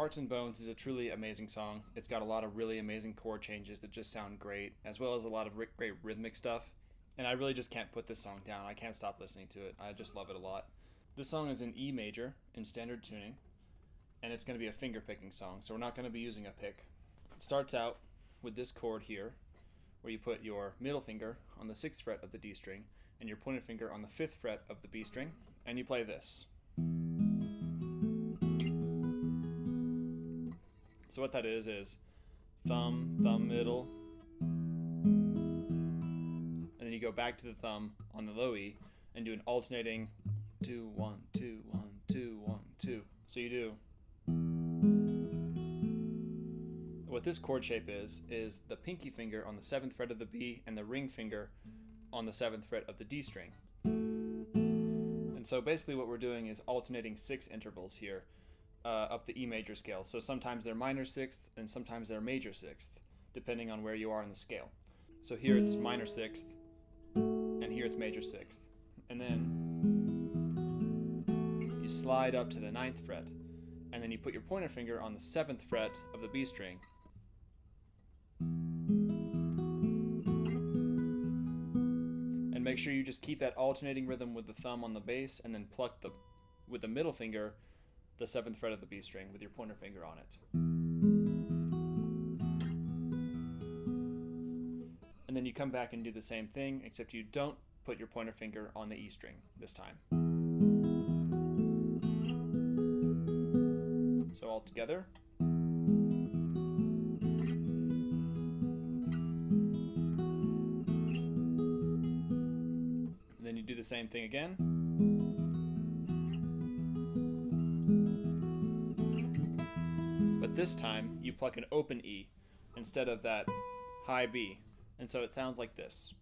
Hearts and Bones is a truly amazing song. It's got a lot of really amazing chord changes that just sound great, as well as a lot of great rhythmic stuff. And I really just can't put this song down. I can't stop listening to it. I just love it a lot. This song is in E major in standard tuning, and it's going to be a finger picking song, so we're not going to be using a pick. It starts out with this chord here, where you put your middle finger on the 6th fret of the D string and your pointer finger on the 5th fret of the B string, and you play this. So what that is thumb, thumb, middle, and then you go back to the thumb on the low E and do an alternating 2 1 2 1 2 1 2. So you do. What this chord shape is the pinky finger on the 7th fret of the B and the ring finger on the 7th fret of the D string. And so basically what we're doing is alternating 6 intervals here up the E major scale. So sometimes they're minor 6th and sometimes they're major 6th, depending on where you are in the scale. So here it's minor 6th and here it's major 6th. And then you slide up to the 9th fret and then you put your pointer finger on the 7th fret of the B string. And make sure you just keep that alternating rhythm with the thumb on the bass and then pluck with the middle finger the 7th fret of the B string with your pointer finger on it. And then you come back and do the same thing, except you don't put your pointer finger on the E string this time. So all together. And then you do the same thing again. But this time you pluck an open E instead of that high B. And so it sounds like this.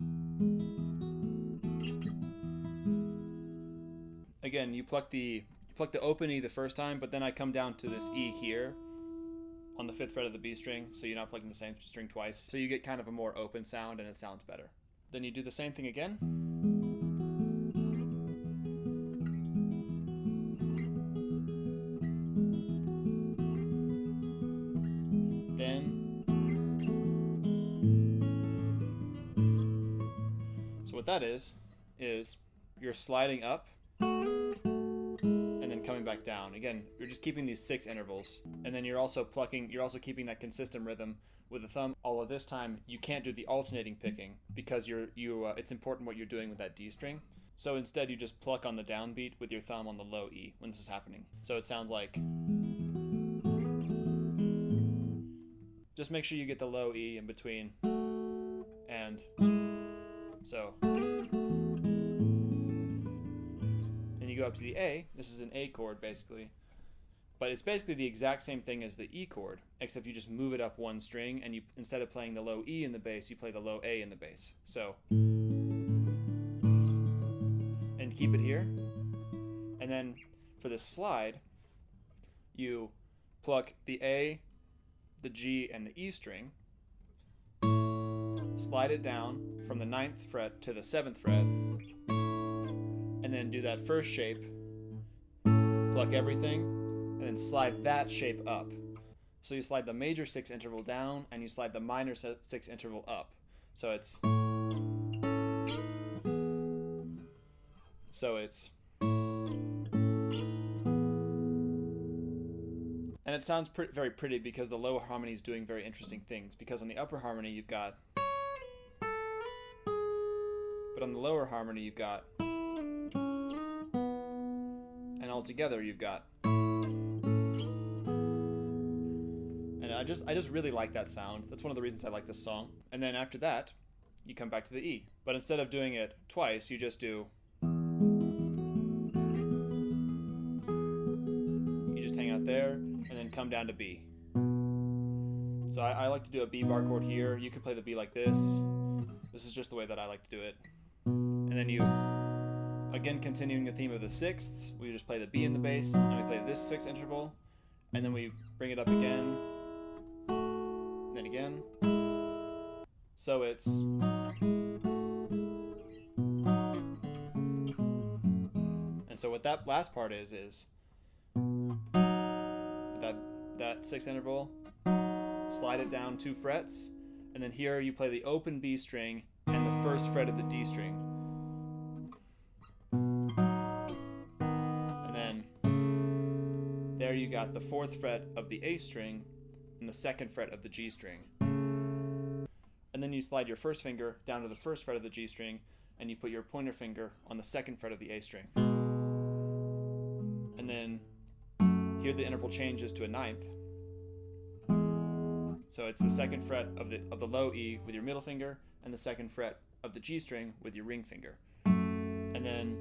Again, you pluck the open E the first time, but then I come down to this E here on the 5th fret of the B string, so you're not plucking the same string twice. So you get kind of a more open sound and it sounds better. Then you do the same thing again. So what that is you're sliding up and then coming back down. Again, you're just keeping these 6 intervals, and then you're also keeping that consistent rhythm with the thumb. Although this time you can't do the alternating picking because it's important what you're doing with that D string. So instead you just pluck on the downbeat with your thumb on the low E when this is happening. So it sounds like. Just make sure you get the low E in between, and so. Then you go up to the A. This is an A chord basically, but it's basically the exact same thing as the E chord, except you just move it up one string, and you, instead of playing the low E in the bass, you play the low A in the bass. So, and keep it here, and then for the slide, you pluck the A, the G, and the E string, slide it down from the 9th fret to the 7th fret, and then do that first shape, pluck everything, and then slide that shape up. So you slide the major 6 interval down and you slide the minor 6 interval up. So it's and it sounds very pretty because the lower harmony is doing very interesting things, because on the upper harmony you've got, but on the lower harmony you've got, and all together you've got. And I just really like that sound. That's one of the reasons I like this song. And then after that, you come back to the E. But instead of doing it twice, you just do. You just hang out there and then come down to B. So I like to do a B bar chord here. You can play the B like this. This is just the way that I like to do it. And then you, again continuing the theme of the 6th, we just play the B in the bass, and we play this 6th interval, and then we bring it up again, and then again. So it's. And so what that last part is that fret 6 interval, slide it down 2 frets, and then here you play the open B string and the first fret of the D string. And then there you got the 4th fret of the A string and the 2nd fret of the G string. And then you slide your first finger down to the 1st fret of the G string and you put your pointer finger on the 2nd fret of the A string. And then here the interval changes to a 9th. So it's the 2nd fret of the low E with your middle finger and the 2nd fret of the G string with your ring finger. And then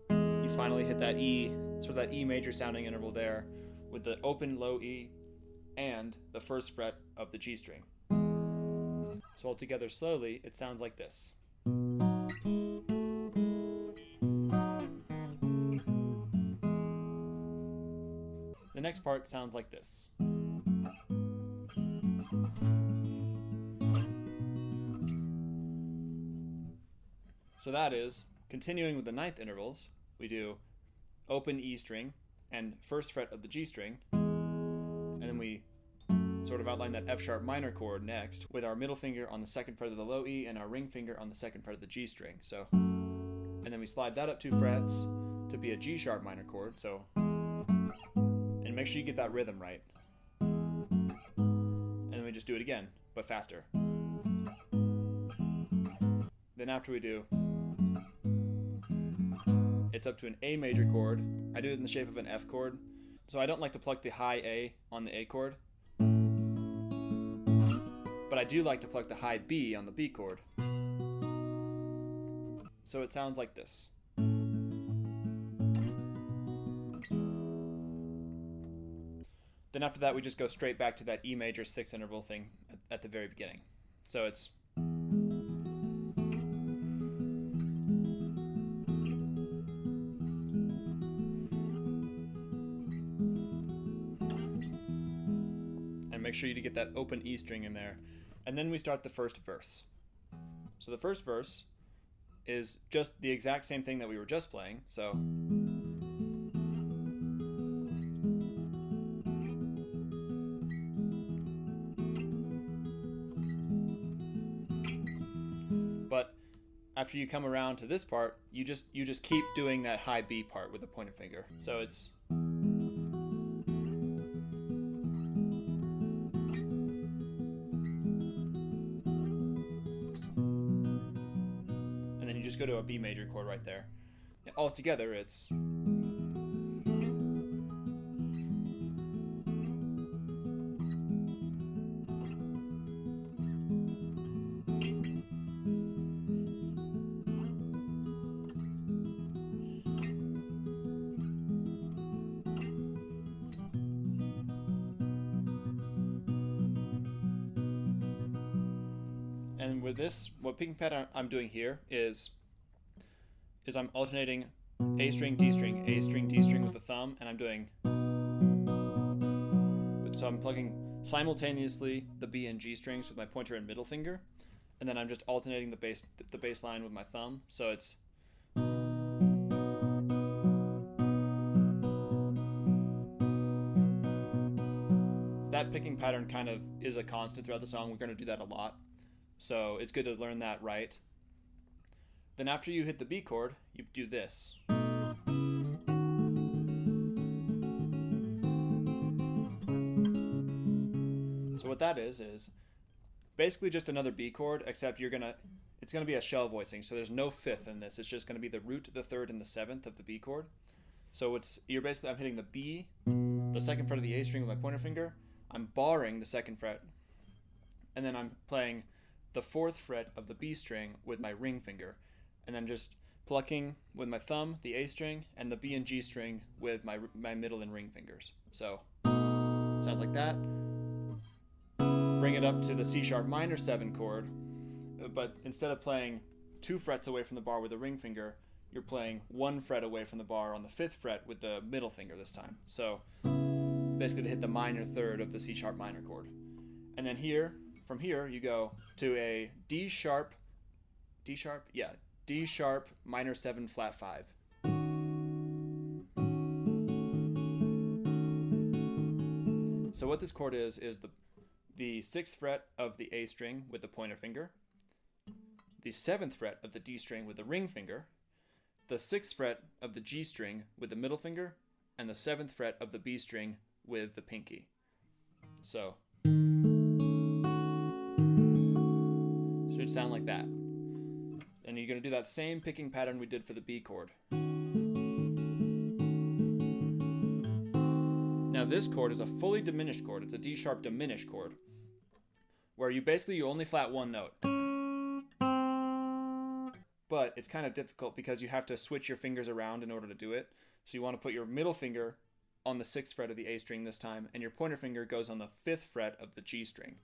you finally hit that E, sort of that E major sounding interval there with the open low E and the 1st fret of the G string. So altogether slowly, it sounds like this. The next part sounds like this. So that is, continuing with the 9th intervals, we do open E string and 1st fret of the G string, and then we sort of outline that F sharp minor chord next with our middle finger on the 2nd fret of the low E and our ring finger on the 2nd fret of the G string. So, and then we slide that up 2 frets to be a G sharp minor chord. So, and make sure you get that rhythm right. And then we just do it again, but faster. Then after we do, it's up to an A major chord. I do it in the shape of an F chord. So I don't like to pluck the high A on the A chord, but I do like to pluck the high B on the B chord. So it sounds like this. Then after that we just go straight back to that E major 6 interval thing at the very beginning. So it's make sure you get that open E string in there. And then we start the first verse. So the first verse is just the exact same thing that we were just playing. So but after you come around to this part, you just keep doing that high B part with the pointer finger. So it's go to a B major chord right there. All together it's and with this, what picking pattern I'm doing here is I'm alternating A string, D string, A string, D string with the thumb, and I'm doing, so I'm plugging simultaneously the B and G strings with my pointer and middle finger, and then I'm just alternating the bass line with my thumb, so it's that picking pattern kind of is a constant throughout the song. We're going to do that a lot, so it's good to learn that right. Then after you hit the B chord, you do this. So what that is basically just another B chord, except it's gonna be a shell voicing, so there's no 5th in this. It's just gonna be the root, the 3rd, and the 7th of the B chord. So I'm hitting the B, the 2nd fret of the A string with my pointer finger. I'm barring the 2nd fret, and then I'm playing the 4th fret of the B string with my ring finger, and then just plucking with my thumb the A string and the B and G string with my middle and ring fingers. So sounds like that. Bring it up to the C sharp minor 7 chord, but instead of playing 2 frets away from the bar with the ring finger, you're playing 1 fret away from the bar on the 5th fret with the middle finger this time. So basically to hit the minor 3rd of the C sharp minor chord. And then from here you go to a D sharp minor 7 flat 5. So what this chord is the 6th fret of the A string with the pointer finger, the 7th fret of the D string with the ring finger, the 6th fret of the G string with the middle finger, and the 7th fret of the B string with the pinky. So should sound like that. And you're going to do that same picking pattern we did for the B chord. Now this chord is a fully diminished chord. It's a D sharp diminished chord, where you only flat one note. But it's kind of difficult because you have to switch your fingers around in order to do it. So you want to put your middle finger on the 6th fret of the A string this time, and your pointer finger goes on the 5th fret of the G string.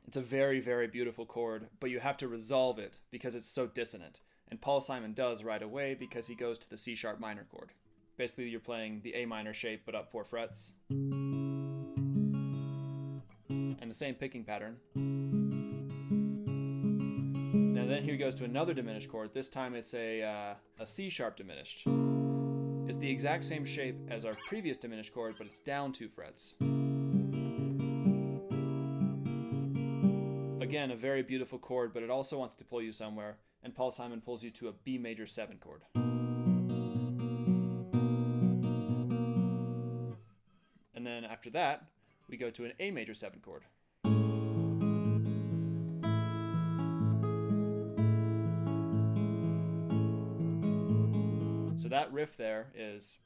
It's a very, very beautiful chord, but you have to resolve it because it's so dissonant. And Paul Simon does right away because he goes to the C sharp minor chord. Basically, you're playing the A minor shape, but up 4 frets. And the same picking pattern. Now then he goes to another diminished chord. This time it's a C sharp diminished. It's the exact same shape as our previous diminished chord, but it's down 2 frets. Again, a very beautiful chord, but it also wants to pull you somewhere, and Paul Simon pulls you to a B major 7 chord. And then after that, we go to an A major 7 chord. So that riff there is,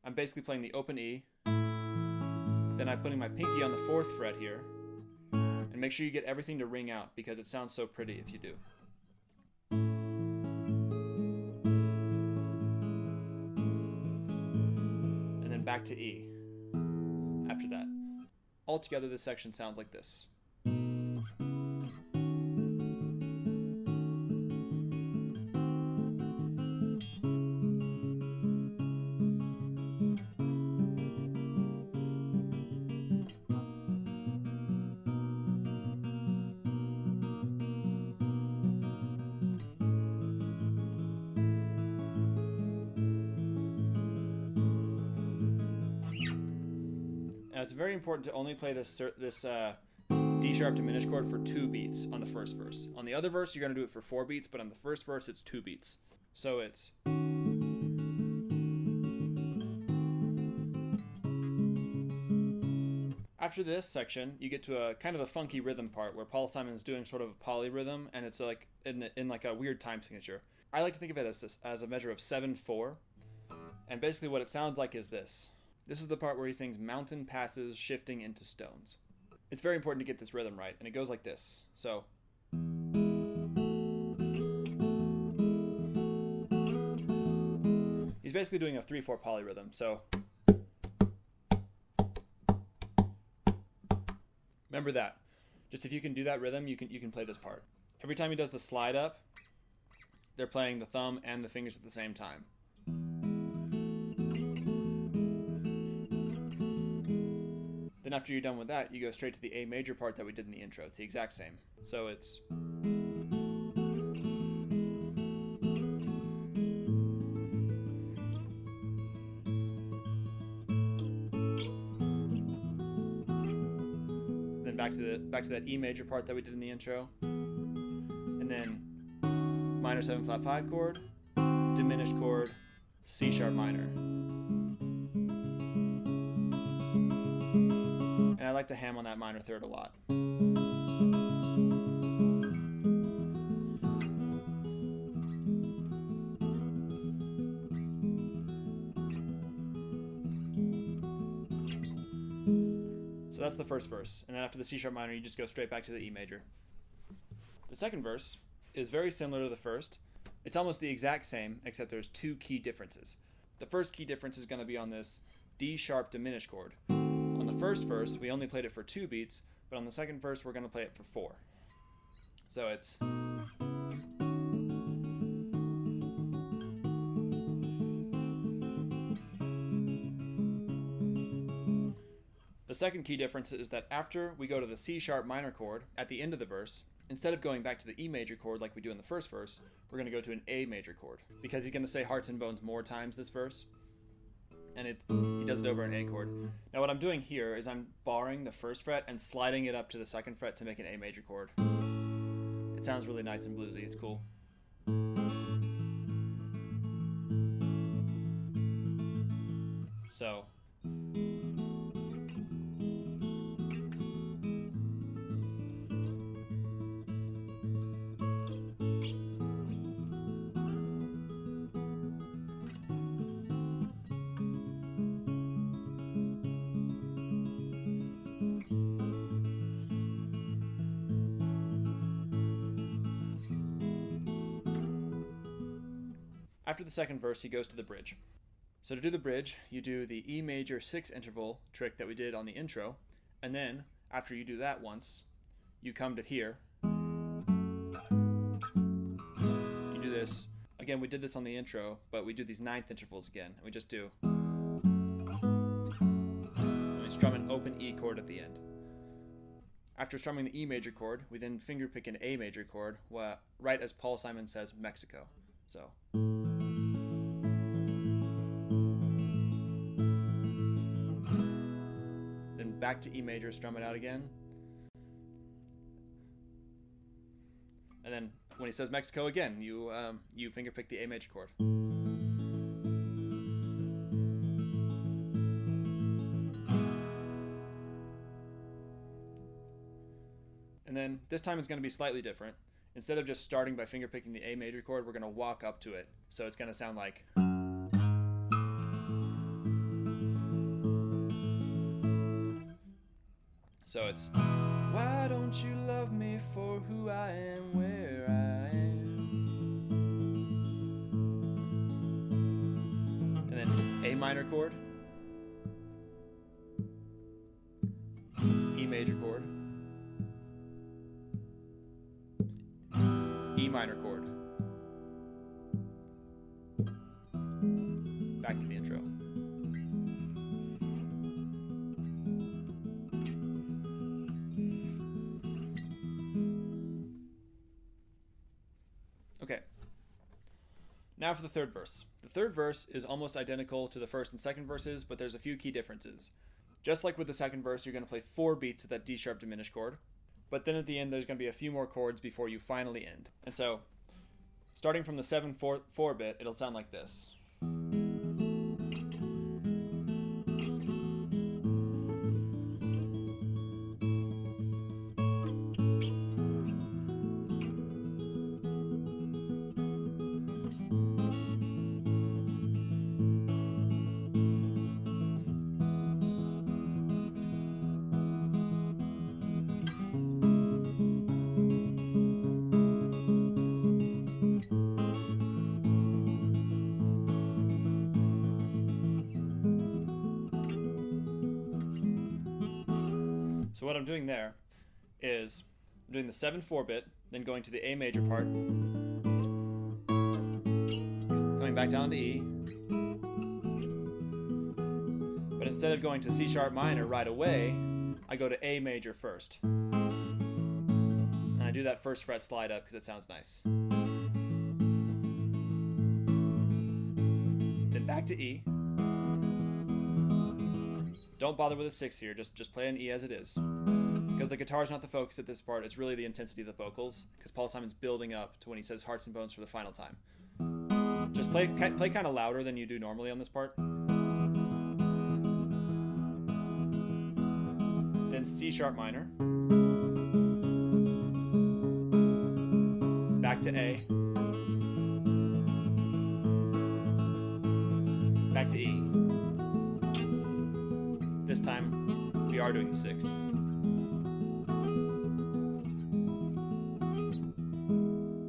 I'm basically playing the open E, then I'm putting my pinky on the 4th fret here, and make sure you get everything to ring out because it sounds so pretty if you do. And then back to E after that. Altogether, this section sounds like this. Now it's very important to only play this D sharp diminished chord for 2 beats on the first verse. On the other verse, you're going to do it for 4 beats, but on the first verse, it's 2 beats. So it's... After this section, you get to a kind of a funky rhythm part where Paul Simon is doing sort of a polyrhythm, and it's like in like a weird time signature. I like to think of it as a measure of 7/4, and basically what it sounds like is this. This is the part where he sings mountain passes shifting into stones. It's very important to get this rhythm right, and it goes like this. So. He's basically doing a 3/4 polyrhythm, so. Remember that. Just if you can do that rhythm, you can play this part. Every time he does the slide up, they're playing the thumb and the fingers at the same time. Then after you're done with that, you go straight to the A major part that we did in the intro. It's the exact same. So it's... Then back to that E major part that we did in the intro. And then minor 7 flat 5 chord, diminished chord, C sharp minor. And I like to ham on that minor third a lot. So that's the first verse. And then after the C sharp minor, you just go straight back to the E major. The second verse is very similar to the first. It's almost the exact same, except there's 2 key differences. The first key difference is going to be on this D sharp diminished chord. On the first verse, we only played it for 2 beats, but on the second verse, we're going to play it for 4. So it's... The second key difference is that after we go to the C sharp minor chord at the end of the verse, instead of going back to the E major chord like we do in the first verse, we're going to go to an A major chord, because he's going to say hearts and bones more times this verse. and he does it over an A chord. Now what I'm doing here is I'm barring the first fret and sliding it up to the second fret to make an A major chord. It sounds really nice and bluesy. It's cool. So after the second verse, he goes to the bridge. So to do the bridge, you do the E major 6 interval trick that we did on the intro, and then, after you do that once, you come to here. You do this, again we did this on the intro, but we do these 9th intervals again, and we just do. And we strum an open E chord at the end. After strumming the E major chord, we then fingerpick an A major chord, right as Paul Simon says, Mexico. So. Back to E major, strum it out again. And then when he says Mexico again, you fingerpick the A major chord. And then this time it's going to be slightly different. Instead of just starting by fingerpicking the A major chord, we're going to walk up to it. So it's going to sound like. So it's, why don't you love me for who I am, where I am? And then A minor chord, E major chord, E minor chord. Back to the intro. Okay, now for the third verse. The third verse is almost identical to the first and second verses, but there's a few key differences. Just like with the second verse, you're going to play 4 beats of that D sharp diminished chord, but then at the end there's going to be a few more chords before you finally end. And so, starting from the 7/4 bit, it'll sound like this. So what I'm doing there is I'm doing the 7/4 bit, then going to the A major part, coming back down to E, but instead of going to C sharp minor right away, I go to A major first. And I do that first fret slide up because it sounds nice. Then back to E. Don't bother with a 6 here, just play an E as it is. Because the guitar is not the focus at this part, it's really the intensity of the vocals, because Paul Simon's building up to when he says hearts and bones for the final time. Just play kind of louder than you do normally on this part. Then C sharp minor. Back to A. Back to E. This time, we are doing the 6th.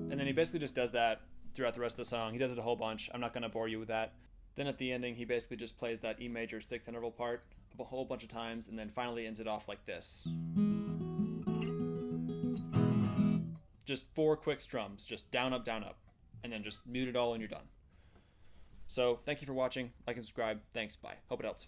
And then he basically just does that throughout the rest of the song. He does it a whole bunch. I'm not going to bore you with that. Then at the ending, he basically just plays that E major 6th interval part a whole bunch of times, and then finally ends it off like this. Just 4 quick strums, just down, up, and then just mute it all and you're done. So, thank you for watching. Like and subscribe. Thanks. Bye. Hope it helps.